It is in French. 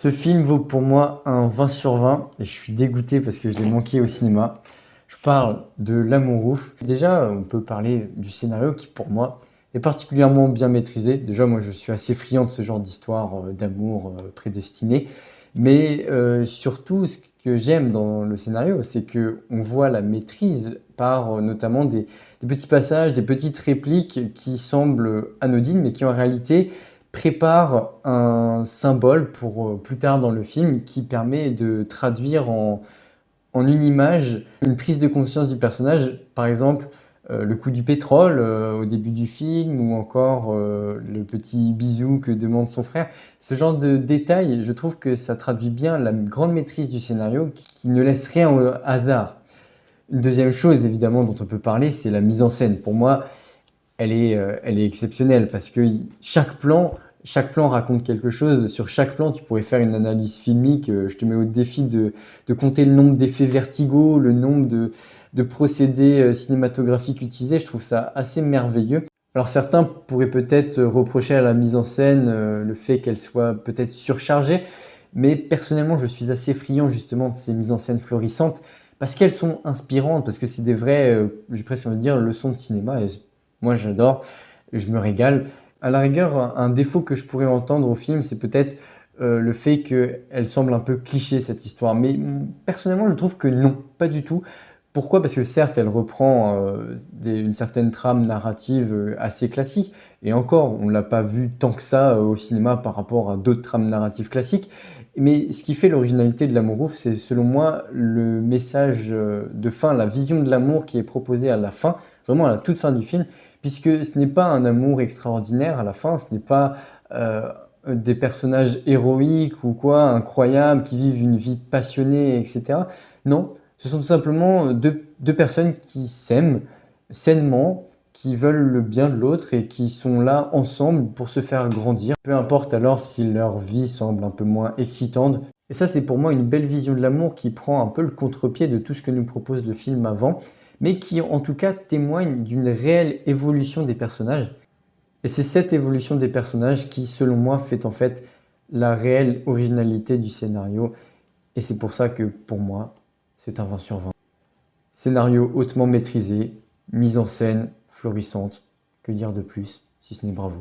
Ce film vaut pour moi un 20 sur 20 et je suis dégoûté parce que je l'ai manqué au cinéma. Je parle de L'Amour ouf. Déjà, on peut parler du scénario qui, pour moi, est particulièrement bien maîtrisé. Déjà, moi, je suis assez friand de ce genre d'histoire d'amour prédestiné. Mais surtout, ce que j'aime dans le scénario, c'est que on voit la maîtrise par notamment des petits passages, des petites répliques qui semblent anodines, mais qui en réalité prépare un symbole pour plus tard dans le film qui permet de traduire en une image une prise de conscience du personnage. Par exemple, le coup du pétrole au début du film ou encore le petit bisou que demande son frère. Ce genre de détails, je trouve que ça traduit bien la grande maîtrise du scénario qui ne laisse rien au hasard. Une deuxième chose évidemment dont on peut parler, c'est la mise en scène. Pour moi, elle est exceptionnelle parce que chaque plan raconte quelque chose. Sur chaque plan, tu pourrais faire une analyse filmique. Je te mets au défi de compter le nombre d'effets vertigaux, le nombre de procédés cinématographiques utilisés. Je trouve ça assez merveilleux. Alors certains pourraient peut-être reprocher à la mise en scène le fait qu'elle soit peut-être surchargée, mais personnellement, je suis assez friand justement de ces mises en scène florissantes parce qu'elles sont inspirantes, parce que c'est des vraies, j'ai presque envie de dire, leçons de cinéma. Et moi, j'adore, je me régale. À la rigueur, un défaut que je pourrais entendre au film, c'est peut-être le fait qu'elle semble un peu cliché, cette histoire. Mais personnellement, je trouve que non, pas du tout. Pourquoi? Parce que certes, elle reprend une certaine trame narrative assez classique. Et encore, on ne l'a pas vu tant que ça au cinéma par rapport à d'autres trames narratives classiques. Mais ce qui fait l'originalité de L'Amour ouf, c'est selon moi le message de fin, la vision de l'amour qui est proposée à la fin, vraiment à la toute fin du film, puisque ce n'est pas un amour extraordinaire à la fin, ce n'est pas des personnages héroïques ou quoi, incroyables, qui vivent une vie passionnée, etc. Non, ce sont tout simplement deux personnes qui s'aiment sainement, qui veulent le bien de l'autre et qui sont là ensemble pour se faire grandir. Peu importe alors si leur vie semble un peu moins excitante. Et ça, c'est pour moi une belle vision de l'amour qui prend un peu le contre-pied de tout ce que nous propose le film avant, mais qui en tout cas témoigne d'une réelle évolution des personnages. Et c'est cette évolution des personnages qui, selon moi, fait en fait la réelle originalité du scénario. Et c'est pour ça que, pour moi, c'est un 20 sur 20. Scénario hautement maîtrisé, mise en scène florissante. Que dire de plus, si ce n'est bravo.